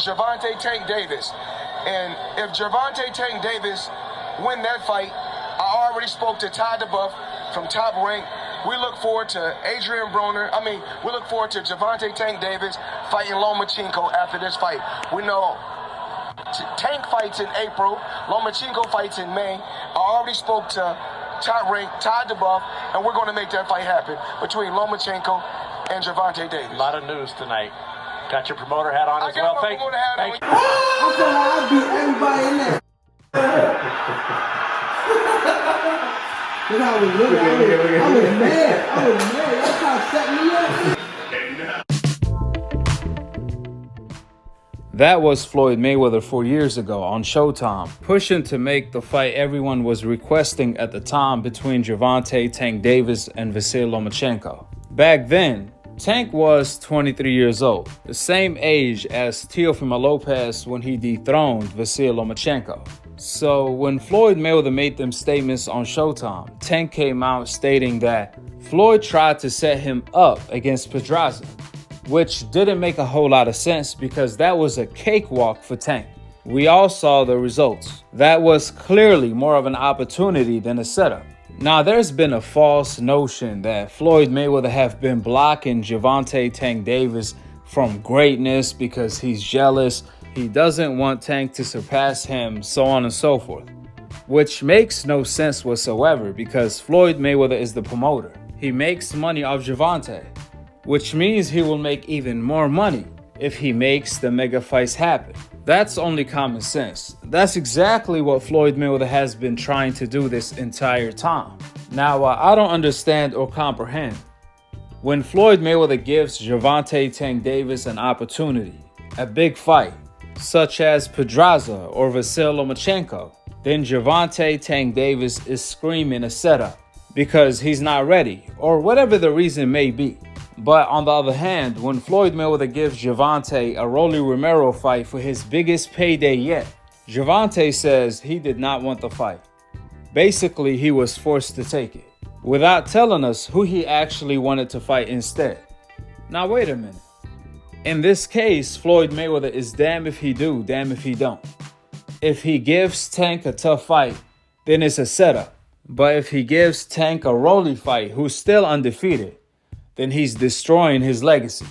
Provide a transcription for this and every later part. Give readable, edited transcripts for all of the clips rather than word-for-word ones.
Gervonta Tank Davis. And if Gervonta Tank Davis win that fight, I already spoke to Ty DeBuff from Top Rank. We look forward to Adrian Broner. We look forward to Gervonta Tank Davis fighting Lomachenko after this fight. We know Tank fights in April, Lomachenko fights in May. I already spoke to Top Rank, Ty DeBuff, and we're going to make that fight happen between Lomachenko and Gervonta Davis. A lot of news tonight. Got your promoter hat on as well. Thank you. I said I beat everybody in there. I was looking. I was mad. Y'all trying to set me up. That was Floyd Mayweather 4 years ago on Showtime, pushing to make the fight everyone was requesting at the time between Gervonta Tank Davis and Vasyl Lomachenko. Back then, Tank was 23 years old, the same age as Teofimo Lopez when he dethroned Vasyl Lomachenko. So when Floyd Mayweather made them statements on Showtime, Tank came out stating that Floyd tried to set him up against Pedraza, which didn't make a whole lot of sense because that was a cakewalk for Tank. We all saw the results. That was clearly more of an opportunity than a setup. Now, there's been a false notion that Floyd Mayweather have been blocking Gervonta Tank Davis from greatness because he's jealous, he doesn't want Tank to surpass him, so on and so forth. Which makes no sense whatsoever because Floyd Mayweather is the promoter. He makes money off Gervonta, which means he will make even more money if he makes the mega fights happen. That's only common sense. That's exactly what Floyd Mayweather has been trying to do this entire time. Now, I don't understand or comprehend. When Floyd Mayweather gives Gervonta Tank Davis an opportunity, a big fight, such as Pedraza or Vasyl Lomachenko, then Gervonta Tank Davis is screaming a setup because he's not ready or whatever the reason may be. But on the other hand, when Floyd Mayweather gives Gervonta a Rolly Romero fight for his biggest payday yet, Gervonta says he did not want the fight. Basically, he was forced to take it, without telling us who he actually wanted to fight instead. Now wait a minute. In this case, Floyd Mayweather is damn if he do, damn if he don't. If he gives Tank a tough fight, then it's a setup. But if he gives Tank a Rolly fight who's still undefeated, then he's destroying his legacy.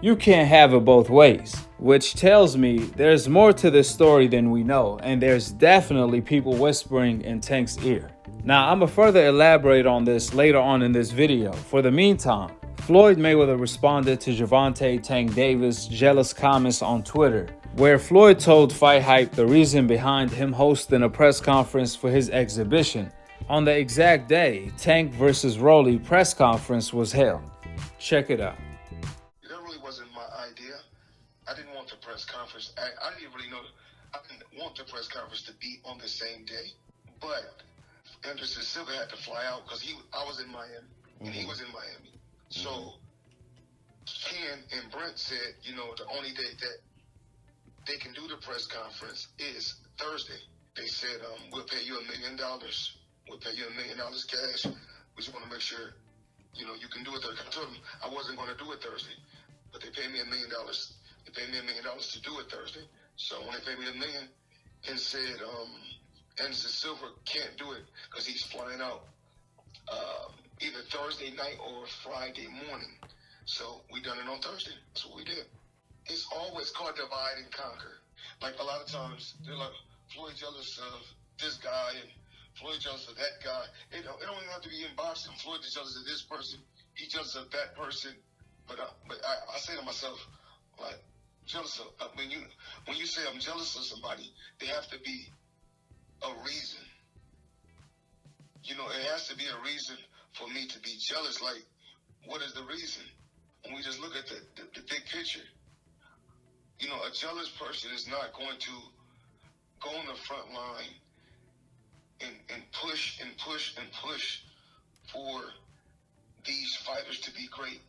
You can't have it both ways, which tells me there's more to this story than we know, and there's definitely people whispering in Tank's ear. Now, I'm gonna further elaborate on this later on in this video. For the meantime, Floyd Mayweather responded to Gervonta Tank Davis' jealous comments on Twitter, where Floyd told Fight Hype the reason behind him hosting a press conference for his exhibition on the exact day Tank vs. Rolly press conference was held. Check it out. That really wasn't my idea. I didn't want the press conference. I didn't really know. I didn't want the press conference to be on the same day. But Anderson Silva had to fly out because I was in Miami and he was in Miami. So Ken and Brent said, the only day that they can do the press conference is Thursday. They said, we'll pay you $1 million. We'll pay you $1 million cash. We just want to make sure, you can do it Thursday. I told them I wasn't going to do it Thursday, but they paid me $1 million. They paid me $1 million to do it Thursday. So when they paid me $1 million, and said, Anderson Silva can't do it because he's flying out either Thursday night or Friday morning. So we done it on Thursday. That's what we did. It's always called divide and conquer. Like a lot of times, they're like, Floyd jealous of this guy and Floyd jealous of that guy. It don't even have to be in boxing. Floyd is jealous of this person. He jealous of that person. But I say to myself, like, jealous of, when you say I'm jealous of somebody, there have to be a reason. It has to be a reason for me to be jealous. Like, what is the reason? When we just look at the big picture, a jealous person is not going to go on the front line and push and push and push for these fighters to be great.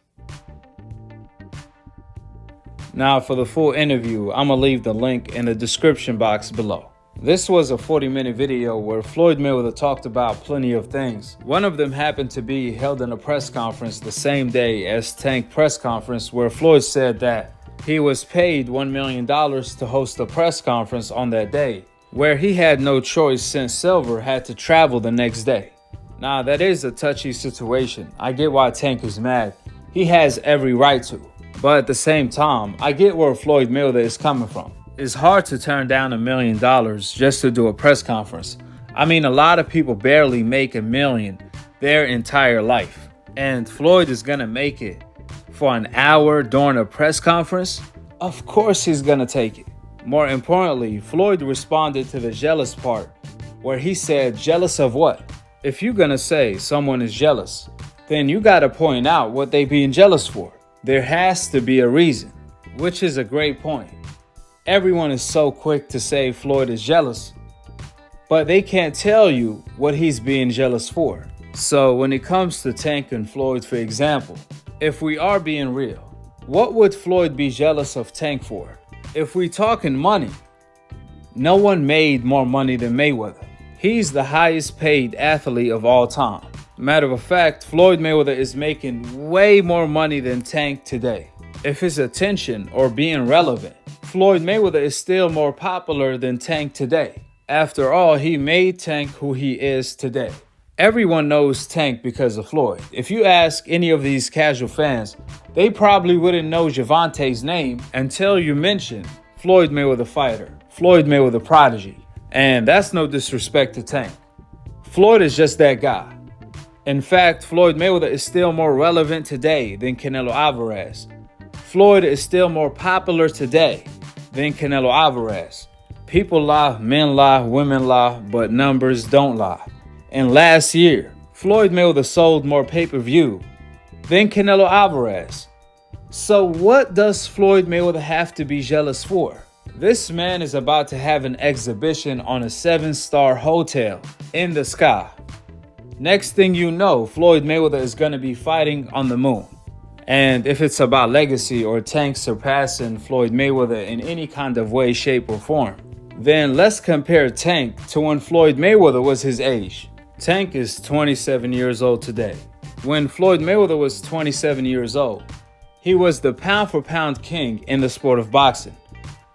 Now, for the full interview, I'm gonna leave the link in the description box below. This was a 40-minute video where Floyd Mayweather talked about plenty of things. One of them happened to be held in a press conference the same day as Tank press conference, where Floyd said that He was paid $1 million to host a press conference on that day, where he had no choice since Silver had to travel the next day. Now, that is a touchy situation. I get why Tank is mad. He has every right to. But at the same time, I get where Floyd Mayweather is coming from. It's hard to turn down $1 million just to do a press conference. I mean, a lot of people barely make $1 million their entire life. And Floyd is gonna make it for an hour during a press conference? Of course he's gonna take it. More importantly, Floyd responded to the jealous part, where he said, jealous of what? If you're gonna say someone is jealous, then you gotta point out what they being jealous for. There has to be a reason, which is a great point. Everyone is so quick to say Floyd is jealous, but they can't tell you what he's being jealous for. So when it comes to Tank and Floyd, for example, if we are being real, what would Floyd be jealous of Tank for? If we talking money, no one made more money than Mayweather. He's the highest paid athlete of all time. Matter of fact, Floyd Mayweather is making way more money than Tank today. If it's attention or being relevant, Floyd Mayweather is still more popular than Tank today. After all, he made Tank who he is today. Everyone knows Tank because of Floyd. If you ask any of these casual fans, they probably wouldn't know Gervonta's name until you mention Floyd Mayweather fighter, Floyd Mayweather prodigy. And that's no disrespect to Tank. Floyd is just that guy. In fact, Floyd Mayweather is still more relevant today than Canelo Alvarez. Floyd is still more popular today than Canelo Alvarez. People lie, men lie, women lie, but numbers don't lie. And last year, Floyd Mayweather sold more pay-per-view than Canelo Alvarez. So what does Floyd Mayweather have to be jealous for? This man is about to have an exhibition on a 7-star hotel in the sky. Next thing you know, Floyd Mayweather is going to be fighting on the moon. And if it's about legacy or Tank surpassing Floyd Mayweather in any kind of way, shape, or form, then let's compare Tank to when Floyd Mayweather was his age. Tank is 27 years old today. When Floyd Mayweather was 27 years old, he was the pound-for-pound king in the sport of boxing,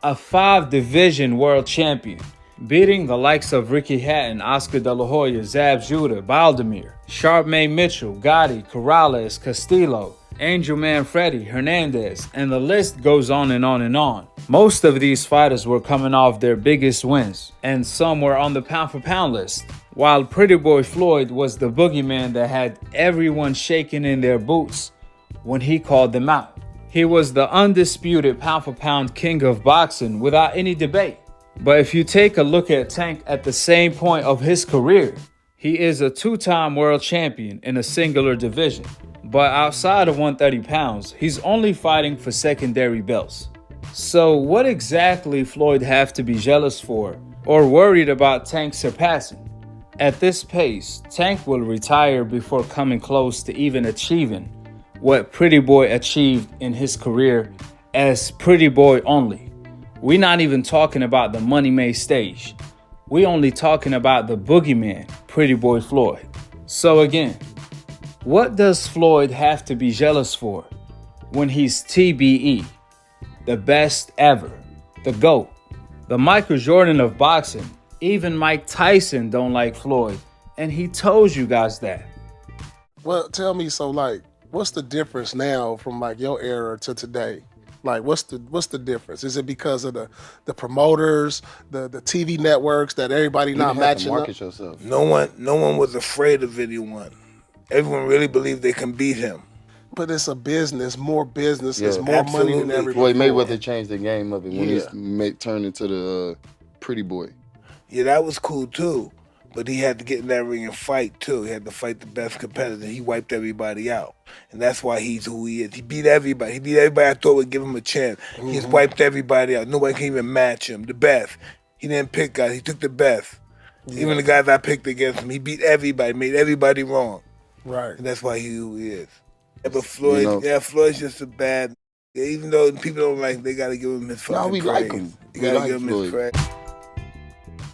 a 5-division world champion, beating the likes of Ricky Hatton, Oscar De La Hoya, Zab Judah, Baldemir, Sharpman Mitchell, Gotti, Corrales, Castillo, Angel Manfredi, Hernandez, and the list goes on and on and on. Most of these fighters were coming off their biggest wins, and some were on the pound-for-pound list, while Pretty Boy Floyd was the boogeyman that had everyone shaking in their boots when he called them out. He was the undisputed pound-for-pound king of boxing without any debate. But if you take a look at Tank at the same point of his career, he is a 2-time world champion in a singular division. But outside of 130 pounds, he's only fighting for secondary belts. So what exactly Floyd have to be jealous for or worried about Tank surpassing? At this pace, Tank will retire before coming close to even achieving what Pretty Boy achieved in his career as Pretty Boy only. We're not even talking about the Money Made stage. We only talking about the boogeyman, Pretty Boy Floyd. So again, what does Floyd have to be jealous for when he's TBE, the best ever, the GOAT, the Michael Jordan of boxing? Even Mike Tyson don't like Floyd, and he told you guys that. Well, tell me, so like, what's the difference now from like your era to today? Like, what's the difference? Is it because of the promoters, the TV networks that everybody not matching up? Yourself. No one was afraid of anyone. Everyone really believed they can beat him. But it's a business, more business, it's more money than everybody. Floyd Mayweather changed the game up, and when he turned into the Pretty Boy. Yeah, that was cool too. But he had to get in that ring and fight too. He had to fight the best competitor. He wiped everybody out. And that's why he's who he is. He beat everybody. He beat everybody I thought would give him a chance. He just wiped everybody out. Nobody can even match him. The best. He didn't pick guys. He took the best. Yeah. Even the guys I picked against him. He beat everybody, made everybody wrong. Right. And that's why he's who he is. Yeah, but Floyd, Floyd's just a bad. Even though people don't like him, they got to give him his fucking praise. Like him. You got to give him his praise.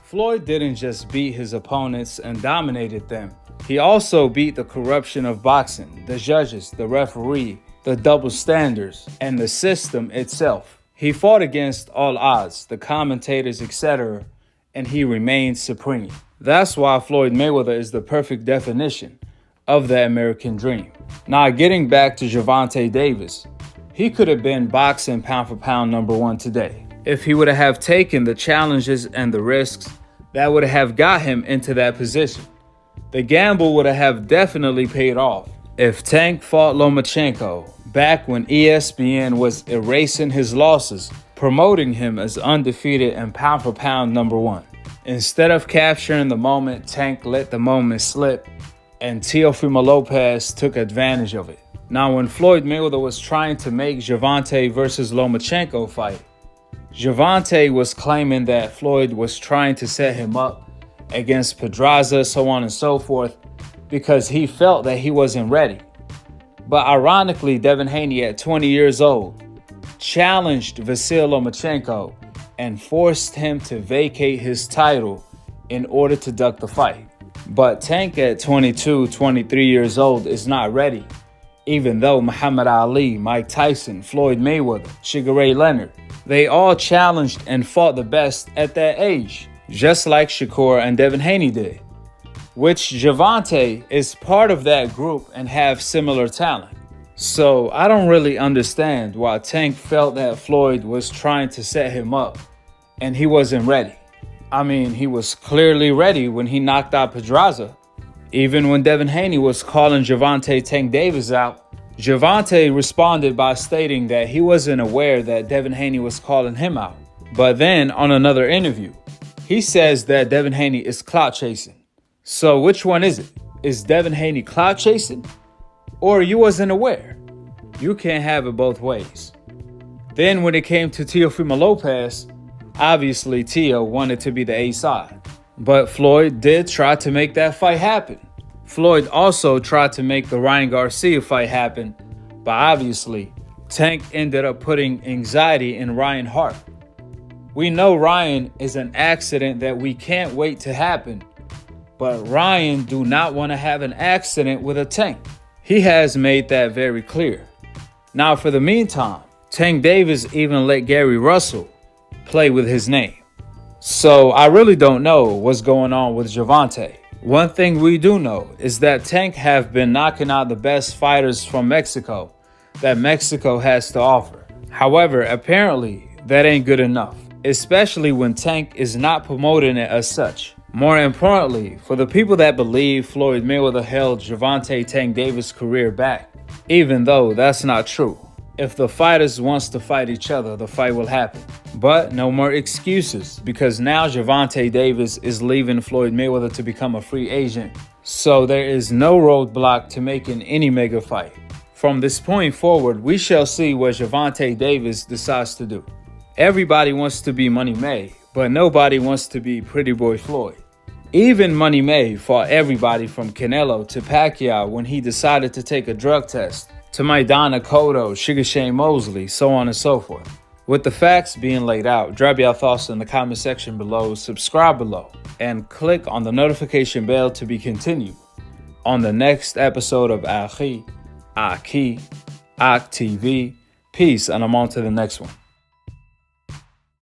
Floyd didn't just beat his opponents and dominated them. He also beat the corruption of boxing, the judges, the referee, the double standards, and the system itself. He fought against all odds, the commentators, etc., and he remained supreme. That's why Floyd Mayweather is the perfect definition of the American dream. Now, getting back to Gervonta Davis, he could have been boxing pound for pound #1 today. If he would have taken the challenges and the risks that would have got him into that position. The gamble would have definitely paid off. If Tank fought Lomachenko back when ESPN was erasing his losses, promoting him as undefeated and pound for pound #1. Instead of capturing the moment, Tank let the moment slip, and Teofimo Lopez took advantage of it. Now, when Floyd Mayweather was trying to make Gervonta versus Lomachenko fight, Gervonta was claiming that Floyd was trying to set him up against Pedraza, so on and so forth, because he felt that he wasn't ready. But ironically, Devin Haney, at 20 years old, challenged Vasyl Lomachenko and forced him to vacate his title in order to duck the fight. But Tank, at 22, 23 years old, is not ready, even though Muhammad Ali, Mike Tyson, Floyd Mayweather, Sugar Ray Leonard, they all challenged and fought the best at that age, just like Shakur and Devin Haney did, which Gervonta is part of that group and have similar talent. So I don't really understand why Tank felt that Floyd was trying to set him up and he wasn't ready. I mean, he was clearly ready when he knocked out Pedraza. Even when Devin Haney was calling Gervonta Tank Davis out, Gervonta responded by stating that he wasn't aware that Devin Haney was calling him out. But then on another interview, he says that Devin Haney is clout chasing. So which one is it? Is Devin Haney clout chasing? Or you wasn't aware? You can't have it both ways. Then when it came to Teofimo Lopez, obviously Teo wanted to be the A side. But Floyd did try to make that fight happen. Floyd also tried to make the Ryan Garcia fight happen, but obviously Tank ended up putting anxiety in Ryan Hart. We know Ryan is an accident that we can't wait to happen, but Ryan do not want to have an accident with a Tank. He has made that very clear. Now, for the meantime, Tank Davis even let Gary Russell play with his name. So I really don't know what's going on with Gervonta. One thing we do know is that Tank have been knocking out the best fighters from Mexico that Mexico has to offer. However, apparently that ain't good enough, especially when Tank is not promoting it as such. More importantly, for the people that believe Floyd Mayweather held Gervonta Tank Davis' career back, even though that's not true. If the fighters wants to fight each other, the fight will happen. But no more excuses, because now Gervonta Davis is leaving Floyd Mayweather to become a free agent. So there is no roadblock to making any mega fight. From this point forward, we shall see what Gervonta Davis decides to do. Everybody wants to be Money May, but nobody wants to be Pretty Boy Floyd. Even Money May fought everybody from Canelo to Pacquiao when he decided to take a drug test, to Maidana Cotto, Sugar Shane Mosley, so on and so forth. With the facts being laid out, drop your thoughts in the comment section below, subscribe below, and click on the notification bell to be continued on the next episode of Akhi, TV. Peace, and I'm on to the next one.